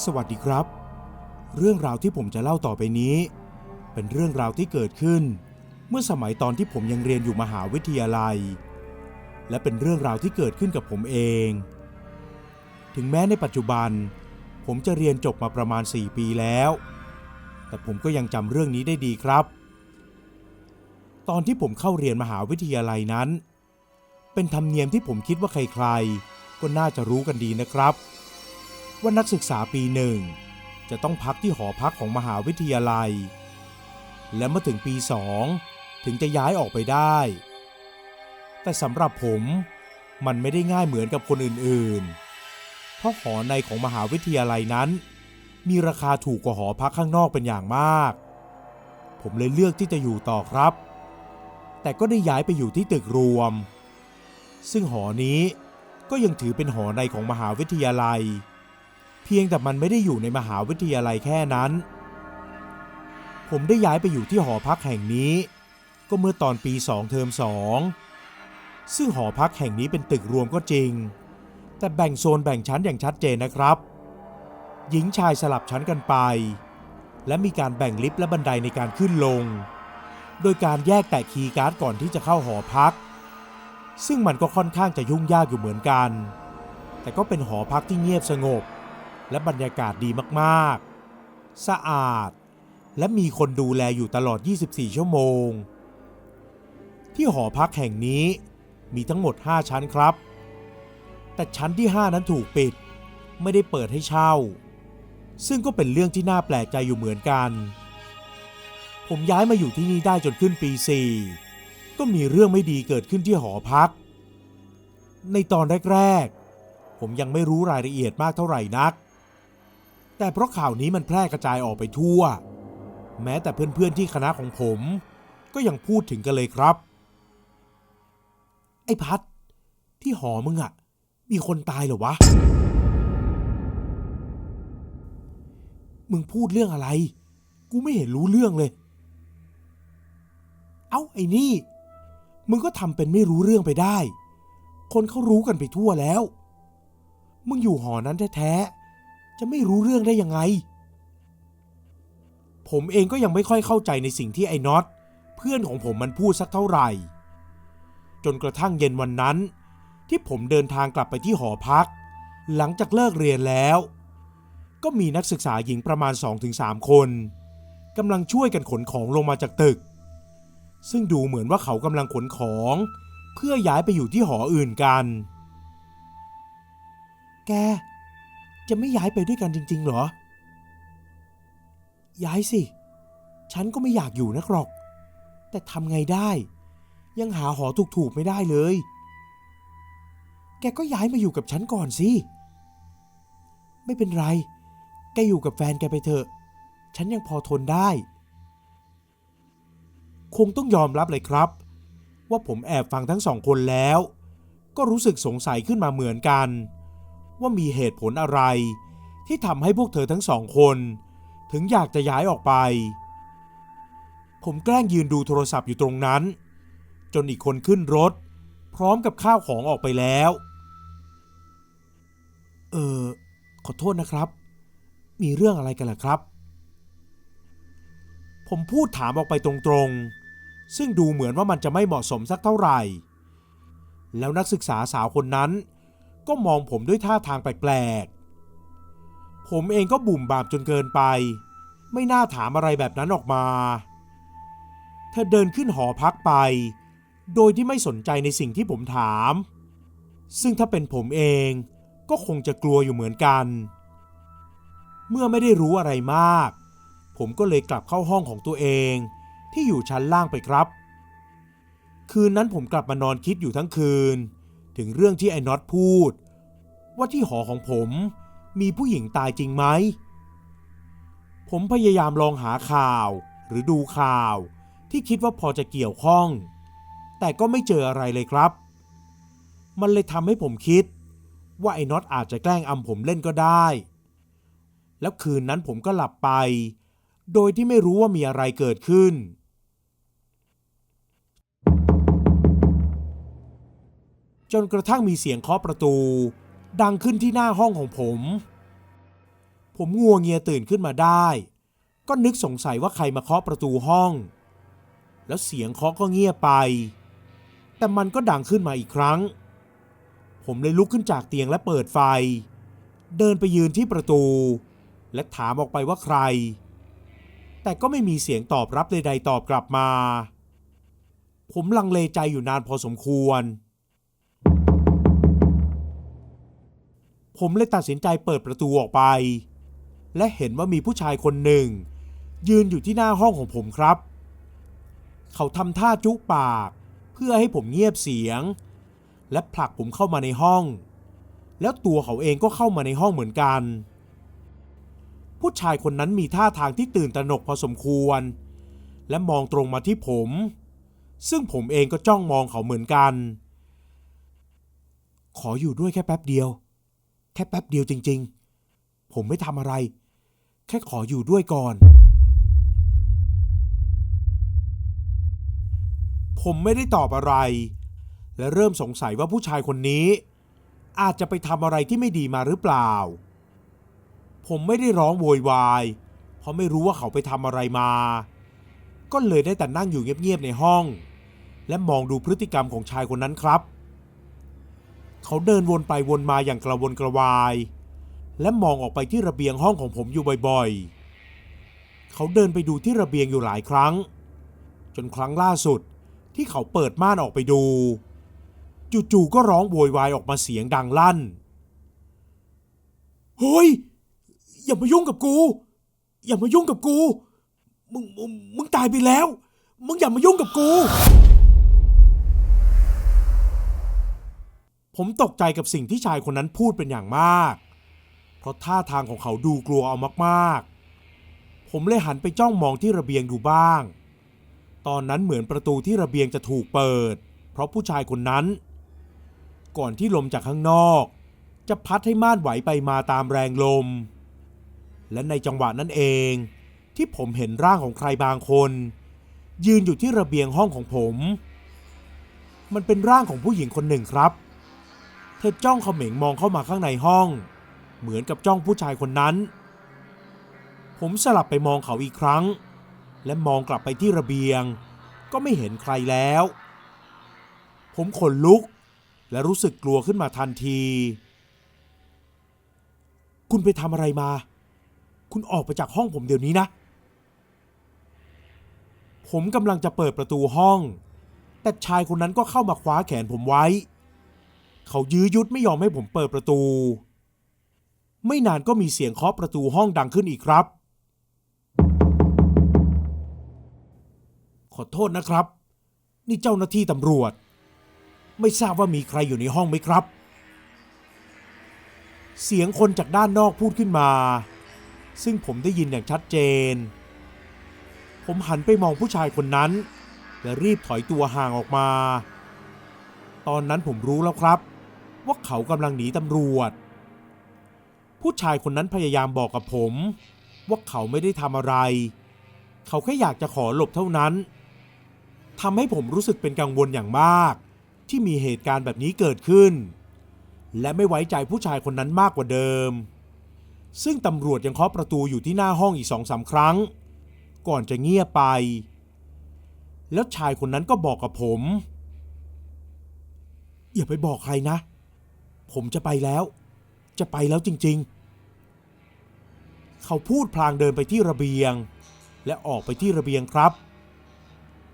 สวัสดีครับเรื่องราวที่ผมจะเล่าต่อไปนี้เป็นเรื่องราวที่เกิดขึ้นเมื่อสมัยตอนที่ผมยังเรียนอยู่มหาวิทยาลัยและเป็นเรื่องราวที่เกิดขึ้นกับผมเองถึงแม้ในปัจจุบันผมจะเรียนจบมาประมาณ4 ปีแล้วแต่ผมก็ยังจำเรื่องนี้ได้ดีครับตอนที่ผมเข้าเรียนมหาวิทยาลัยนั้นเป็นธรรมเนียมที่ผมคิดว่าใครๆก็น่าจะรู้กันดีนะครับว่านักศึกษาปีหนึ่งจะต้องพักที่หอพักของมหาวิทยาลัยและเมื่อถึงปี2ถึงจะย้ายออกไปได้แต่สำหรับผมมันไม่ได้ง่ายเหมือนกับคนอื่นๆเพราะหอในของมหาวิทยาลัยนั้นมีราคาถูกกว่าหอพักข้างนอกเป็นอย่างมากผมเลยเลือกที่จะอยู่ต่อครับแต่ก็ได้ย้ายไปอยู่ที่ตึกรวมซึ่งหอนี้ก็ยังถือเป็นหอในของมหาวิทยาลัยเพียงแต่มันไม่ได้อยู่ในมหาวิทยาลัยแค่นั้นผมได้ย้ายไปอยู่ที่หอพักแห่งนี้ก็เมื่อตอนปี2เทอม2ซึ่งหอพักแห่งนี้เป็นตึกรวมก็จริงแต่แบ่งโซนแบ่งชั้นอย่างชัดเจนนะครับหญิงชายสลับชั้นกันไปและมีการแบ่งลิฟต์และบันไดในการขึ้นลงโดยการแยกแตะคีย์การ์ดก่อนที่จะเข้าหอพักซึ่งมันก็ค่อนข้างจะยุ่งยากอยู่เหมือนกันแต่ก็เป็นหอพักที่เงียบสงบและบรรยากาศดีมากๆสะอาดและมีคนดูแลอยู่ตลอด24 ชั่วโมงที่หอพักแห่งนี้มีทั้งหมด5 ชั้นครับแต่ชั้นที่5นั้นถูกปิดไม่ได้เปิดให้เช่าซึ่งก็เป็นเรื่องที่น่าแปลกใจอยู่เหมือนกันผมย้ายมาอยู่ที่นี่ได้จนขึ้นปี4ก็มีเรื่องไม่ดีเกิดขึ้นที่หอพักในตอนแรกๆผมยังไม่รู้รายละเอียดมากเท่าไหร่นักแต่เพราะข่าวนี้มันแพร่กระจายออกไปทั่วแม้แต่เพื่อนๆที่คณะของผมก็ยังพูดถึงกันเลยครับไอ้พัดที่หอมึงอะมีคนตายเหรอวะมึงพูดเรื่องอะไรกูไม่เห็นรู้เรื่องเลยเอ้าไอ้นี่มึงก็ทำเป็นไม่รู้เรื่องไปได้คนเขารู้กันไปทั่วแล้วมึงอยู่หอนั้นแท้ๆจะไม่รู้เรื่องได้ยังไงผมเองก็ยังไม่ค่อยเข้าใจในสิ่งที่ไอ้น็อตเพื่อนของผมมันพูดสักเท่าไหร่จนกระทั่งเย็นวันนั้นที่ผมเดินทางกลับไปที่หอพักหลังจากเลิกเรียนแล้วก็มีนักศึกษาหญิงประมาณ 2-3 คนกำลังช่วยกันขนของลงมาจากตึกซึ่งดูเหมือนว่าเขากำลังขนของเพื่อย้ายไปอยู่ที่หออื่นกันแกจะไม่ย้ายไปด้วยกันจริงๆเหรอย้ายสิฉันก็ไม่อยากอยู่นักหรอกแต่ทำไงได้ยังหาหอถูกๆไม่ได้เลยแกก็ย้ายมาอยู่กับฉันก่อนสิไม่เป็นไรแกอยู่กับแฟนแกไปเถอะฉันยังพอทนได้คงต้องยอมรับเลยครับว่าผมแอบฟังทั้ง2 คนแล้วก็รู้สึกสงสัยขึ้นมาเหมือนกันว่ามีเหตุผลอะไรที่ทำให้พวกเธอทั้ง2 คนถึงอยากจะย้ายออกไปผมแกล้งยืนดูโทรศัพท์อยู่ตรงนั้นจนอีกคนขึ้นรถพร้อมกับข้าวของออกไปแล้วขอโทษนะครับมีเรื่องอะไรกันล่ะครับผมพูดถามออกไปตรงๆซึ่งดูเหมือนว่ามันจะไม่เหมาะสมสักเท่าไหร่แล้วนักศึกษาสาวคนนั้นก็มองผมด้วยท่าทางแปลกๆผมเองก็บุ่มบามจนเกินไปไม่น่าถามอะไรแบบนั้นออกมาเธอเดินขึ้นหอพักไปโดยที่ไม่สนใจในสิ่งที่ผมถามซึ่งถ้าเป็นผมเองก็คงจะกลัวอยู่เหมือนกันเมื่อไม่ได้รู้อะไรมากผมก็เลยกลับเข้าห้องของตัวเองที่อยู่ชั้นล่างไปครับคืนนั้นผมกลับมานอนคิดอยู่ทั้งคืนถึงเรื่องที่ไอ้น็อตพูดว่าที่หอของผมมีผู้หญิงตายจริงไหมผมพยายามลองหาข่าวหรือดูข่าวที่คิดว่าพอจะเกี่ยวข้องแต่ก็ไม่เจออะไรเลยครับมันเลยทำให้ผมคิดว่าไอ้น็อตอาจจะแกล้งอำผมเล่นก็ได้แล้วคืนนั้นผมก็หลับไปโดยที่ไม่รู้ว่ามีอะไรเกิดขึ้นจนกระทั่งมีเสียงเคาะประตูดังขึ้นที่หน้าห้องของผม ผมงัวเงียตื่นขึ้นมาได้ก็นึกสงสัยว่าใครมาเคาะประตูห้องแล้วเสียงเคาะก็เงียบไปแต่มันก็ดังขึ้นมาอีกครั้งผมเลยลุกขึ้นจากเตียงและเปิดไฟเดินไปยืนที่ประตูและถามออกไปว่าใครแต่ก็ไม่มีเสียงตอบรับใดๆตอบกลับมาผมลังเลใจอยู่นานพอสมควรผมเลยตัดสินใจเปิดประตูออกไปและเห็นว่ามีผู้ชายคนหนึ่งยืนอยู่ที่หน้าห้องของผมครับเขาทำท่าจุ๊ปากเพื่อให้ผมเงียบเสียงและผลักผมเข้ามาในห้องแล้วตัวเขาเองก็เข้ามาในห้องเหมือนกันผู้ชายคนนั้นมีท่าทางที่ตื่นตระหนกพอสมควรและมองตรงมาที่ผมซึ่งผมเองก็จ้องมองเขาเหมือนกันขออยู่ด้วยแค่แป๊บเดียวแค่แป๊บเดียวจริงๆผมไม่ทำอะไรแค่ขออยู่ด้วยก่อนผมไม่ได้ตอบอะไรและเริ่มสงสัยว่าผู้ชายคนนี้อาจจะไปทำอะไรที่ไม่ดีมาหรือเปล่าผมไม่ได้ร้องโวยวายเพราะไม่รู้ว่าเขาไปทำอะไรมาก็เลยได้แต่นั่งอยู่เงียบๆในห้องและมองดูพฤติกรรมของชายคนนั้นครับเขาเดินวนไปวนมาอย่างกระวนกระวายและมองออกไปที่ระเบียงห้องของผมอยู่บ่อยๆเขาเดินไปดูที่ระเบียงอยู่หลายครั้งจนครั้งล่าสุดที่เขาเปิดม่านออกไปดูจู่ๆก็ร้องโวยวายออกมาเสียงดังลั่นเฮ้ยอย่ามายุ่งกับกูอย่ามายุ่งกับกูมึงตายไปแล้วมึงอย่ามายุ่งกับกูผมตกใจกับสิ่งที่ชายคนนั้นพูดเป็นอย่างมากเพราะท่าทางของเขาดูกลัวเอามากๆผมเลยหันไปจ้องมองที่ระเบียงดูบ้างตอนนั้นเหมือนประตูที่ระเบียงจะถูกเปิดเพราะผู้ชายคนนั้นก่อนที่ลมจากข้างนอกจะพัดให้ม่านไหวไปมาตามแรงลมและในจังหวะนั้นเองที่ผมเห็นร่างของใครบางคนยืนอยู่ที่ระเบียงห้องของผมมันเป็นร่างของผู้หญิงคนหนึ่งครับเธอจ้องเขม็งมองเข้ามาข้างในห้องเหมือนกับจ้องผู้ชายคนนั้นผมสลับไปมองเขาอีกครั้งและมองกลับไปที่ระเบียงก็ไม่เห็นใครแล้วผมขนลุกและรู้สึกกลัวขึ้นมาทันทีคุณไปทำอะไรมาคุณออกไปจากห้องผมเดี๋ยวนี้นะผมกำลังจะเปิดประตูห้องแต่ชายคนนั้นก็เข้ามาคว้าแขนผมไว้เขายื้อยุดไม่ยอมให้ผมเปิดประตูไม่นานก็มีเสียงเคาะประตูห้องดังขึ้นอีกครับขอโทษนะครับนี่เจ้าหน้าที่ตำรวจไม่ทราบว่ามีใครอยู่ในห้องไหมครับเสียงคนจากด้านนอกพูดขึ้นมาซึ่งผมได้ยินอย่างชัดเจนผมหันไปมองผู้ชายคนนั้นและรีบถอยตัวห่างออกมาตอนนั้นผมรู้แล้วครับว่าเขากำลังหนีตำรวจผู้ชายคนนั้นพยายามบอกกับผมว่าเขาไม่ได้ทำอะไรเขาแค่อยากจะขอหลบเท่านั้นทำให้ผมรู้สึกเป็นกังวลอย่างมากที่มีเหตุการณ์แบบนี้เกิดขึ้นและไม่ไว้ใจผู้ชายคนนั้นมากกว่าเดิมซึ่งตำรวจยังเคาะประตูอยู่ที่หน้าห้องอีก 2-3 ครั้งก่อนจะเงียบไปแล้วชายคนนั้นก็บอกกับผมอย่าไปบอกใครนะผมจะไปแล้วจริงๆเขาพูดพลางเดินไปที่ระเบียงและออกไปที่ระเบียงครับ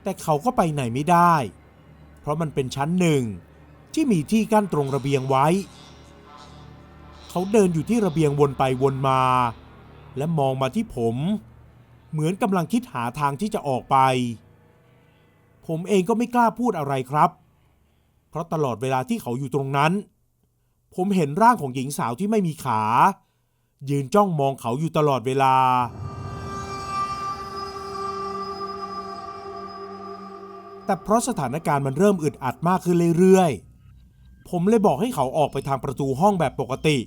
แต่เขาก็ไปไหนไม่ได้เพราะมันเป็นชั้นหนึ่งที่มีที่กั้นตรงระเบียงไว้เขาเดินอยู่ที่ระเบียงวนไปวนมาและมองมาที่ผมเหมือนกำลังคิดหาทางที่จะออกไปผมเองก็ไม่กล้าพูดอะไรครับเพราะตลอดเวลาที่เขาอยู่ตรงนั้นผมเห็นร่างของหญิงสาวที่ไม่มีขายืนจ้องมองเขาอยู่ตลอดเวลาแต่เพราะสถานการณ์มันเริ่มอึดอัดมากขึ้นเรื่อยๆผมเลยบอกให้เขาออกไปทางประตูห้องแบบปกติ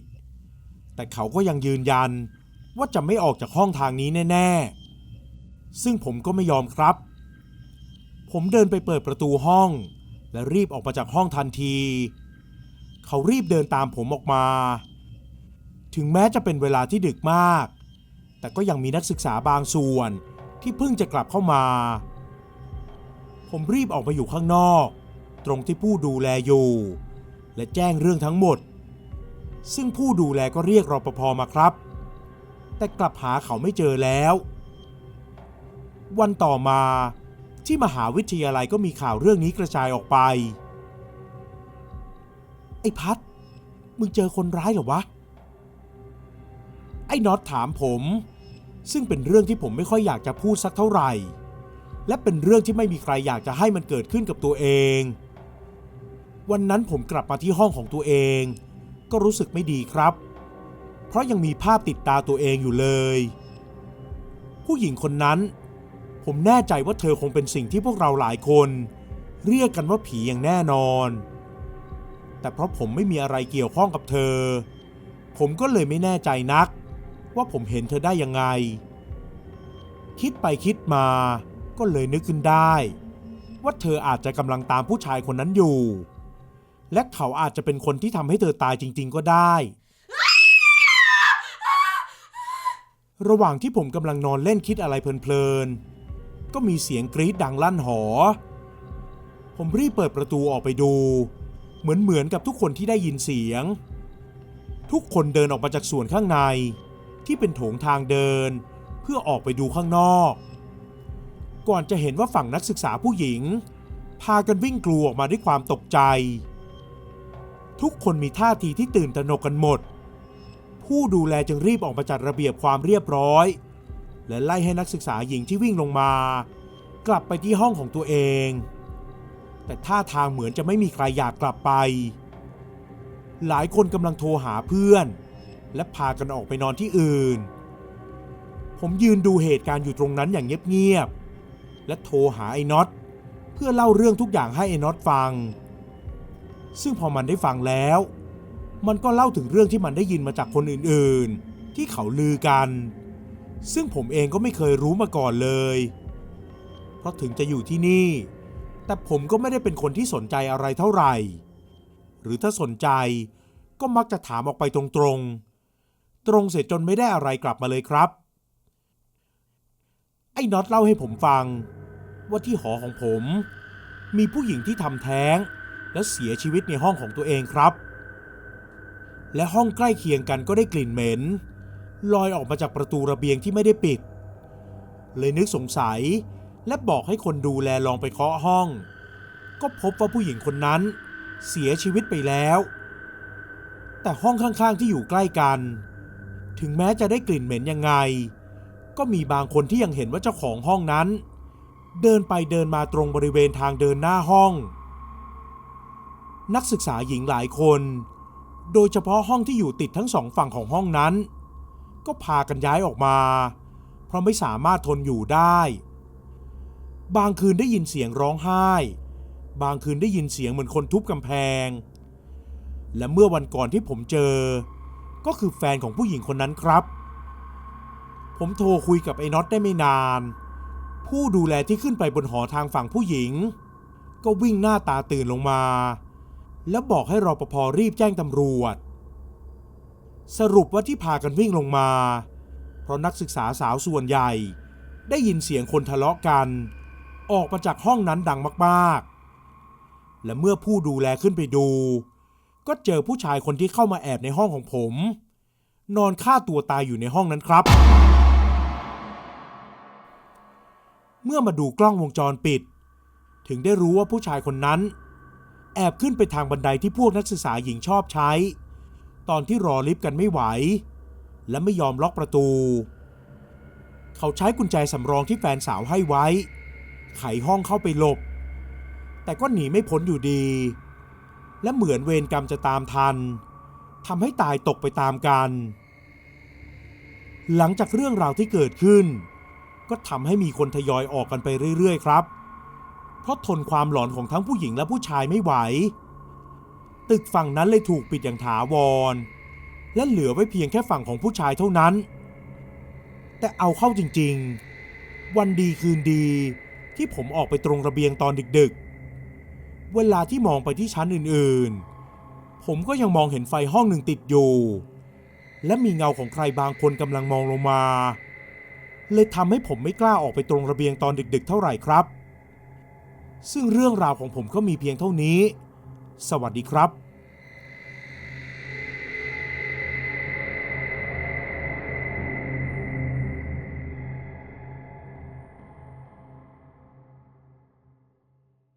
แต่เขาก็ยังยืนยันว่าจะไม่ออกจากห้องทางนี้แน่ๆซึ่งผมก็ไม่ยอมครับผมเดินไปเปิดประตูห้องและรีบออกมาจากห้องทันทีเขารีบเดินตามผมออกมา ถึงแม้จะเป็นเวลาที่ดึกมากแต่ก็ยังมีนักศึกษาบางส่วนที่เพิ่งจะกลับเข้ามาผมรีบออกมาอยู่ข้างนอกตรงที่ผู้ดูแลอยู่และแจ้งเรื่องทั้งหมดซึ่งผู้ดูแลก็เรียกรปภ.มาครับแต่กลับหาเขาไม่เจอแล้ววันต่อมาที่มหาวิทยาลัยก็มีข่าวเรื่องนี้กระจายออกไปไอ้พัดมึงเจอคนร้ายเหรอวะไอ้น็อตถามผมซึ่งเป็นเรื่องที่ผมไม่ค่อยอยากจะพูดสักเท่าไหร่และเป็นเรื่องที่ไม่มีใครอยากจะให้มันเกิดขึ้นกับตัวเองวันนั้นผมกลับมาที่ห้องของตัวเองก็รู้สึกไม่ดีครับเพราะยังมีภาพติดตาตัวเองอยู่เลยผู้หญิงคนนั้นผมแน่ใจว่าเธอคงเป็นสิ่งที่พวกเราหลายคนเรียกกันว่าผีอย่างแน่นอนแต่เพราะผมไม่มีอะไรเกี่ยวข้องกับเธอผมก็เลยไม่แน่ใจนักว่าผมเห็นเธอได้ยังไงคิดไปคิดมาก็เลยนึกขึ้นได้ว่าเธออาจจะกำลังตามผู้ชายคนนั้นอยู่และเขาอาจจะเป็นคนที่ทำให้เธอตายจริงๆก็ได้ระหว่างที่ผมกำลังนอนเล่นคิดอะไรเพลินๆก็มีเสียงกรี๊ดดังลั่นหอผมรีบเปิดประตูออกไปดูเหมือนกับทุกคนที่ได้ยินเสียงทุกคนเดินออกมาจากส่วนข้างในที่เป็นโถงทางเดินเพื่อออกไปดูข้างนอกก่อนจะเห็นว่าฝั่งนักศึกษาผู้หญิงพากันวิ่งกลัวออกมาด้วยความตกใจทุกคนมีท่าทีที่ตื่นตระหนกกันหมดผู้ดูแลจึงรีบออกมาจัดระเบียบความเรียบร้อยและไล่ให้นักศึกษาหญิงที่วิ่งลงมากลับไปที่ห้องของตัวเองแต่ท่าทางเหมือนจะไม่มีใครอยากกลับไปหลายคนกำลังโทรหาเพื่อนและพากันออกไปนอนที่อื่นผมยืนดูเหตุการณ์อยู่ตรงนั้นอย่างเงียบๆและโทรหาไอ้น็อตเพื่อเล่าเรื่องทุกอย่างให้ไอ้น็อตฟังซึ่งพอมันได้ฟังแล้วมันก็เล่าถึงเรื่องที่มันได้ยินมาจากคนอื่นๆที่เขาลือกันซึ่งผมเองก็ไม่เคยรู้มาก่อนเลยเพราะถึงจะอยู่ที่นี่แต่ผมก็ไม่ได้เป็นคนที่สนใจอะไรเท่าไหร่หรือถ้าสนใจก็มักจะถามออกไปตรงเสร็จจนไม่ได้อะไรกลับมาเลยครับไอ้น็อตเล่าให้ผมฟังว่าที่หอของผมมีผู้หญิงที่ทำแท้งและเสียชีวิตในห้องของตัวเองครับและห้องใกล้เคียงกันก็ได้กลิ่นเหม็นลอยออกมาจากประตูระเบียงที่ไม่ได้ปิดเลยนึกสงสัยและบอกให้คนดูแลลองไปเคาะห้องก็พบว่าผู้หญิงคนนั้นเสียชีวิตไปแล้วแต่ห้องข้างๆที่อยู่ใกล้กันถึงแม้จะได้กลิ่นเหม็นยังไงก็มีบางคนที่ยังเห็นว่าเจ้าของห้องนั้นเดินไปเดินมาตรงบริเวณทางเดินหน้าห้องนักศึกษาหญิงหลายคนโดยเฉพาะห้องที่อยู่ติดทั้งสองฝั่งของห้องนั้นก็พากันย้ายออกมาเพราะไม่สามารถทนอยู่ได้บางคืนได้ยินเสียงร้องไห้บางคืนได้ยินเสียงเหมือนคนทุบกำแพงและเมื่อวันก่อนที่ผมเจอก็คือแฟนของผู้หญิงคนนั้นครับผมโทรคุยกับไอ้น็อตได้ไม่นานผู้ดูแลที่ขึ้นไปบนหอทางฝั่งผู้หญิงก็วิ่งหน้าตาตื่นลงมาแล้วบอกให้รปภ.รีบแจ้งตำรวจสรุปว่าที่พากันวิ่งลงมาเพราะนักศึกษาสาวส่วนใหญ่ได้ยินเสียงคนทะเลาะกันออกมาจากห้องนั้นดังมากๆและเมื่อผู้ดูแลขึ้นไปดูก็เจอผู้ชายคนที่เข้ามาแอบในห้องของผมนอนฆ่าตัวตายอยู่ในห้องนั้นครับเมื่อมาดูกล้องวงจรปิดถึงได้รู้ว่าผู้ชายคนนั้นแอบขึ้นไปทางบันไดที่พวกนักศึกษาหญิงชอบใช้ตอนที่รอลิฟต์กันไม่ไหวและไม่ยอมล็อกประตูเขาใช้กุญแจสำรองที่แฟนสาวให้ไว้ไขห้องเข้าไปหลบแต่ก็หนีไม่พ้นอยู่ดีและเหมือนเวรกรรมจะตามทันทำให้ตายตกไปตามกันหลังจากเรื่องราวที่เกิดขึ้นก็ทำให้มีคนทยอยออกกันไปเรื่อยๆครับเพราะทนความหลอนของทั้งผู้หญิงและผู้ชายไม่ไหวตึกฝั่งนั้นเลยถูกปิดอย่างถาวรและเหลือไว้เพียงแค่ฝั่งของผู้ชายเท่านั้นแต่เอาเข้าจริงๆวันดีคืนดีที่ผมออกไปตรงระเบียงตอนดึกๆเวลาที่มองไปที่ชั้นอื่นๆผมก็ยังมองเห็นไฟห้องหนึ่งติดอยู่ และมีเงาของใครบางคนกำลังมองลงมาเลยทำให้ผมไม่กล้าออกไปตรงระเบียงตอนดึกๆเท่าไหร่ครับซึ่งเรื่องราวของผมก็มีเพียงเท่านี้สวัสดีครับ